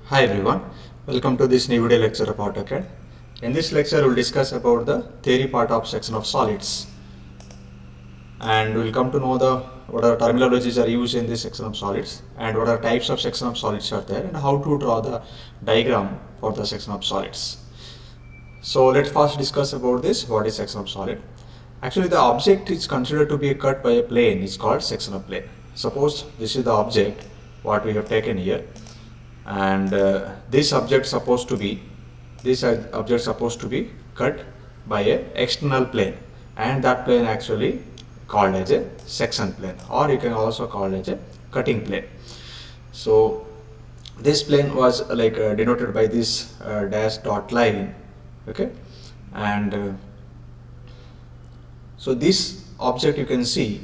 Hi everyone, welcome to this new video lecture of AutoCAD. In this lecture, we'll discuss about the theory part of section of solids, and we'll come to know what are terminologies are used in this section of solids, and what are types of section of solids are there, and how to draw the diagram for the section of solids. So let's first discuss about this. What is section of solid? Actually, the object is considered to be cut by a plane is called section of plane. Suppose this is the object what we have taken here, and this object supposed to be cut by a external plane, and that plane actually called as a section plane, or you can also call it as a cutting plane. So this plane was denoted by this dash dot line, okay, and so this object, you can see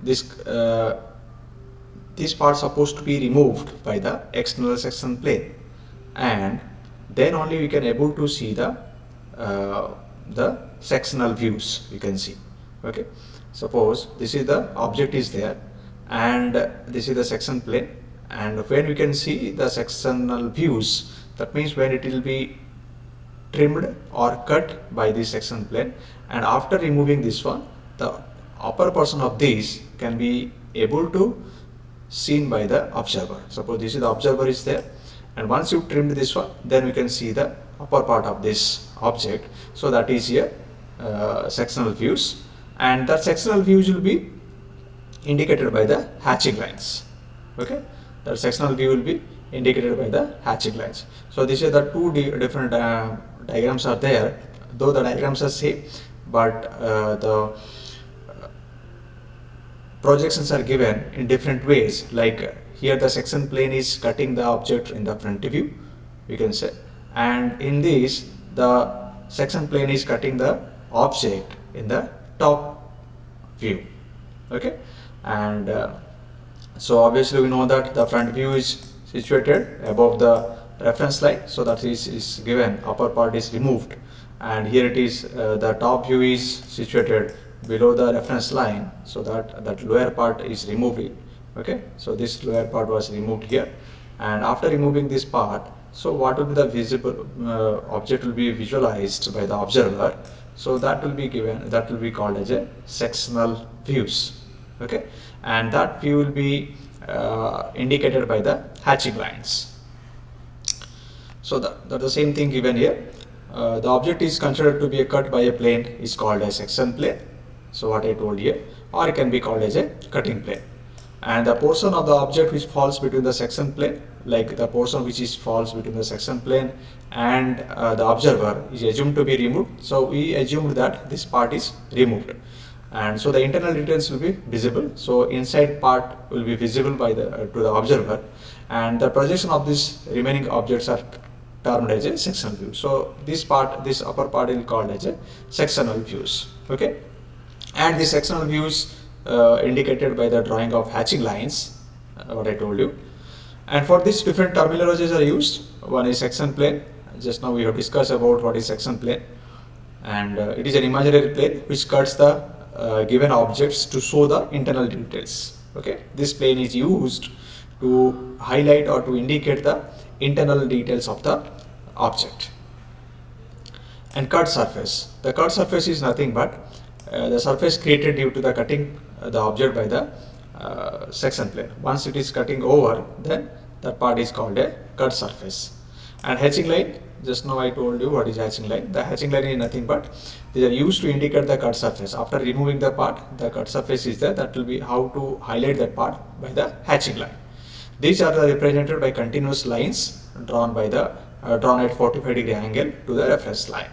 this this part supposed to be removed by the external section plane, and then only we can able to see the sectional views you can see. Okay, suppose this is the object is there, and this is the section plane, and when we can see the sectional views, that means when it will be trimmed or cut by this section plane, and after removing this one, the upper portion of this can be able to seen by the observer. Suppose this is the observer is there, and once you trimmed this one, then we can see the upper part of this object. So that is here sectional views, and that sectional views will be indicated by the hatching lines. Okay, the sectional view will be indicated by the hatching lines. So this is the two different diagrams are there, though the diagrams are same, but the projections are given in different ways. Like here the section plane is cutting the object in the front view, we can say, and in this the section plane is cutting the object in the top view. Okay, and so obviously we know that the front view is situated above the reference line, so that is given, upper part is removed, and here it is the top view is situated below the reference line, so that lower part is removed. Okay, so this lower part was removed here, and after removing this part, so what will be the visible object will be visualized by the observer, so that will be given, that will be called as a sectional views. Okay, and that view will be indicated by the hatching lines. So that the same thing given here. The object is considered to be cut by a plane is called a section plane, so what I told here, or it can be called as a cutting plane. And the portion of the object which falls between the section plane, like the portion which is falls between the section plane and the observer, is assumed to be removed. So we assumed that this part is removed, and so the internal details will be visible. So inside part will be visible by the to the observer, and the projection of these remaining objects are termed as a sectional view. So this part, this upper part, is called as a sectional views. Okay, and the sectional views indicated by the drawing of hatching lines, what I told you. And for this, different terminologies are used. One is section plane. Just now we have discussed about what is section plane, and it is an imaginary plane which cuts the given objects to show the internal details. Okay, this plane is used to highlight or to indicate the internal details of the object. And cut surface. The cut surface is nothing but the surface created due to the cutting the object by the section plane. Once it is cutting over, then that part is called a cut surface. And hatching line, just now I told you what is hatching line. The hatching line is nothing but they are used to indicate the cut surface. After removing the part, the cut surface is there. That will be how to highlight that part by the hatching line. These are represented by continuous lines drawn by the drawn at 45-degree angle to the reference line.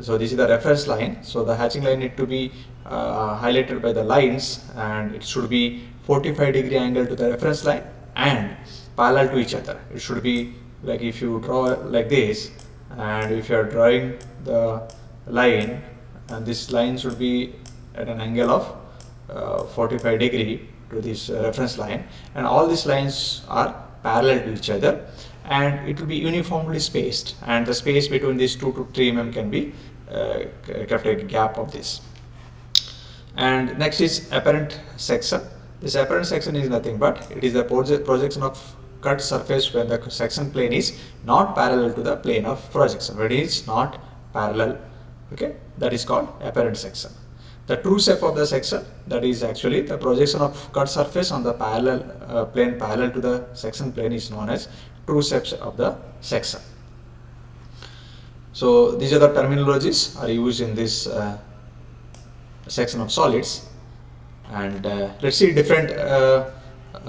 So this is the reference line. So the hatching line need to be highlighted by the lines, and it should be 45-degree angle to the reference line and parallel to each other. It should be like if you draw like this, and if you are drawing the line, and this line should be at an angle of 45-degree to this reference line, and all these lines are parallel to each other, and it will be uniformly spaced, and the space between these 2 to 3 mm can be kept a gap of this. And next is apparent section. This apparent section is nothing but it is the projection of cut surface when the section plane is not parallel to the plane of projection, when it is not parallel. Okay, that is called apparent section. The true shape of the section, that is actually the projection of cut surface on the parallel plane parallel to the section plane, is known as true shape of the section. So these are the terminologies are used in this section of solids. And let's see, different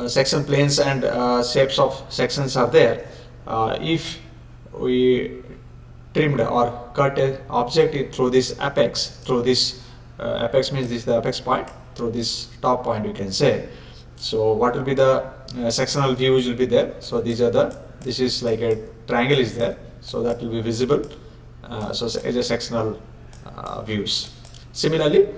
section planes and shapes of sections are there. If we trimmed or cut an object through this apex, through this apex means this is the apex point, through this top point you can say. So what will be the sectional views will be there. So these are the, this is like a triangle is there, so that will be visible. So it's a sectional views. Similarly,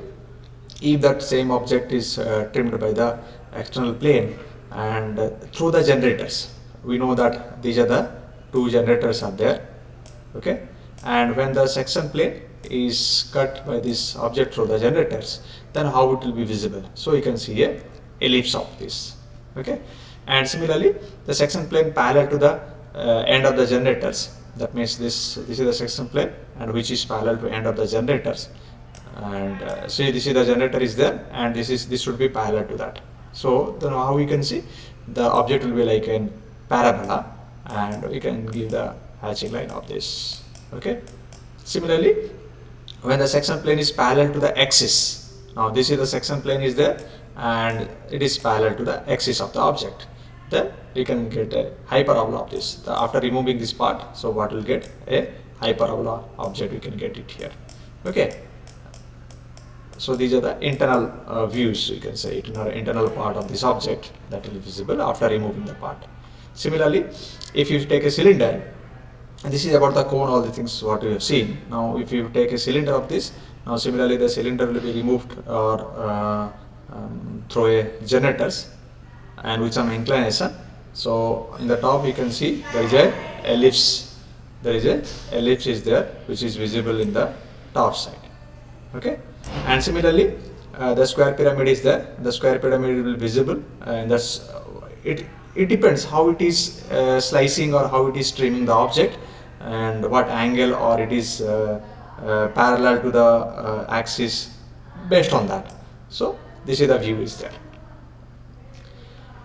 if that same object is trimmed by the external plane and through the generators, we know that these are the two generators are there. Okay, and when the section plane is cut by this object through the generators, then how it will be visible? So you can see a ellipse of this. Okay, and similarly the section plane parallel to the end of the generators, that means this is the section plane and which is parallel to end of the generators, and see, this is the generator is there, and this should be parallel to that. So then how we can see the object will be like a parabola, and we can give the hatching line of this. Okay, similarly when the section plane is parallel to the axis, now this is the section plane is there and it is parallel to the axis of the object, then we can get a hyperbola of this after removing this part. So what will get a hyperbola object, we can get it here. Okay, so these are the internal views, you can say, internal part of this object that will be visible after removing the part. Similarly, if you take a cylinder, and this is about the cone, all the things what we have seen. Now if you take a cylinder of this, now similarly the cylinder will be removed or through a generators and with some inclination. So in the top you can see there is a ellipse, there is a ellipse is there which is visible in the top side. Okay, and similarly the square pyramid is there, the square pyramid will be visible, and that's it depends how it is slicing or how it is trimming the object and what angle, or it is parallel to the axis, based on that. So this is the view is there.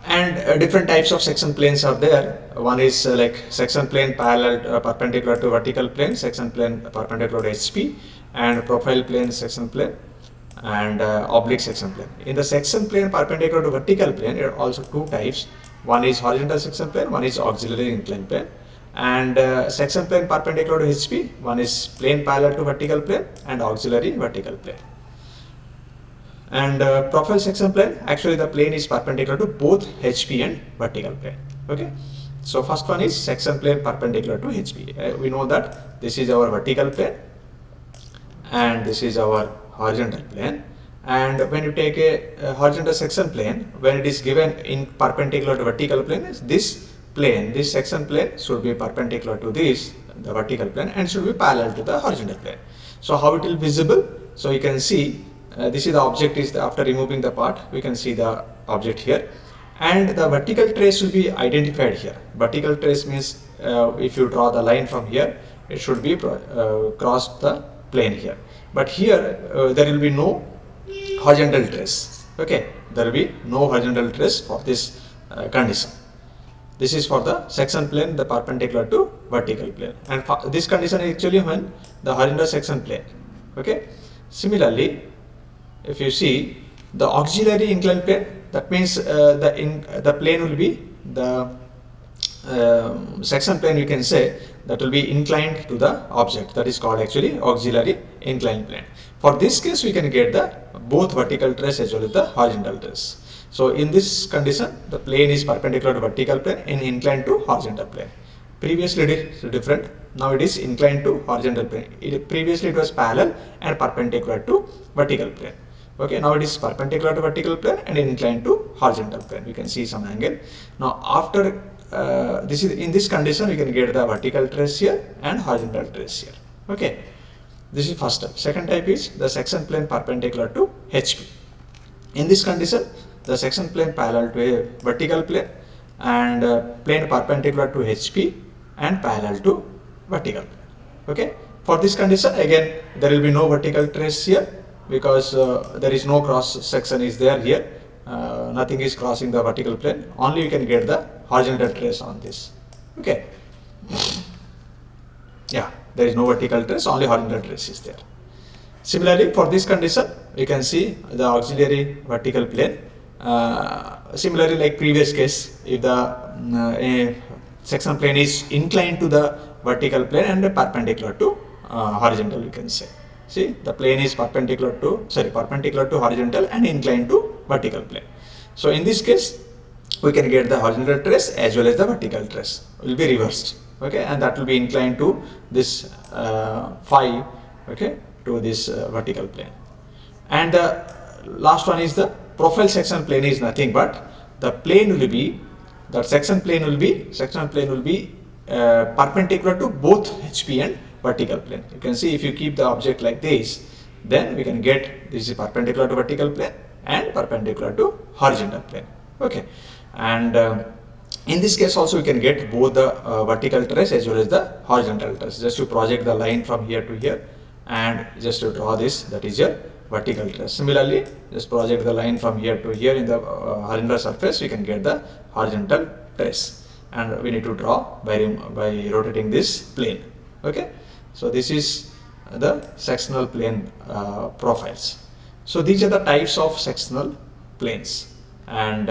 And different types of section planes are there. One is like section plane parallel perpendicular to vertical plane, section plane perpendicular to HP, and profile plane section plane, and oblique section plane. In the section plane perpendicular to vertical plane, there are also two types. One is horizontal section plane, one is auxiliary inclined plane. And section plane perpendicular to HP, one is plane parallel to vertical plane and auxiliary vertical plane. And profile section plane, actually the plane is perpendicular to both HP and vertical plane. Okay, so first one is section plane perpendicular to HP. We know that this is our vertical plane and this is our horizontal plane. And when you take a horizontal section plane, when it is given in perpendicular to vertical plane, this plane, this section plane should be perpendicular to this, the vertical plane, and should be parallel to the horizontal plane. So how it will be visible? So you can see this is the object is after removing the part, we can see the object here, and the vertical trace will be identified here. Vertical trace means if you draw the line from here, it should be cross the plane here. But here there will be no horizontal trace. Okay, there will be no horizontal trace for this condition. This is for the section plane, the perpendicular to vertical plane, and this condition is actually when the horizontal section plane. Okay, similarly, if you see the auxiliary inclined plane, that means the plane will be the section plane, you can say, that will be inclined to the object, that is called actually auxiliary inclined plane. For this case we can get the both vertical trace as well as the horizontal trace. So in this condition the plane is perpendicular to vertical plane and inclined to horizontal plane. Previously it is different, now it is inclined to horizontal plane. Previously it was parallel and perpendicular to vertical plane. Okay, now it is perpendicular to vertical plane and inclined to horizontal plane. We can see some angle. Now after this is in this condition we can get the vertical trace here and horizontal trace here. Okay, this is first type. Second type is the section plane perpendicular to HP. In this condition the section plane parallel to a vertical plane and plane perpendicular to HP and parallel to vertical plane. Okay, for this condition again there will be no vertical trace here, because there is no cross section is there here, nothing is crossing the vertical plane, only you can get the horizontal trace on this. Okay, yeah, there is no vertical trace, only horizontal trace is there. Similarly, for this condition, we can see the auxiliary vertical plane. Similarly, like previous case, if the section plane is inclined to the vertical plane and perpendicular to horizontal, you can say. See, the plane is perpendicular to horizontal and inclined to vertical plane. So in this case, we can get the horizontal trace as well as the vertical trace will be reversed. Okay, and that will be inclined to this phi. Okay, to this vertical plane. And the last one is the profile section plane is nothing but the plane will be, that section plane will be perpendicular to both HP and vertical plane. You can see if you keep the object like this, then we can get this is perpendicular to vertical plane and perpendicular to horizontal plane. Okay, and in this case also we can get both the vertical trace as well as the horizontal trace. Just to project the line from here to here and just to draw this, that is your vertical trace. Similarly, just project the line from here to here in the horizontal surface, we can get the horizontal trace, and we need to draw by rotating this plane. Okay, so this is the sectional plane profiles. So these are the types of sectional planes, and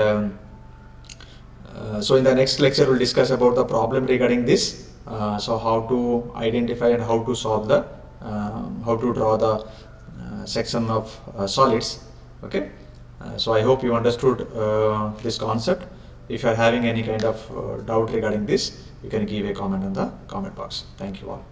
so in the next lecture we'll discuss about the problem regarding this. So how to identify and how to solve the how to draw the section of solids. Okay, so I hope you understood this concept. If you are having any kind of doubt regarding this, you can give a comment in the comment box. Thank you all.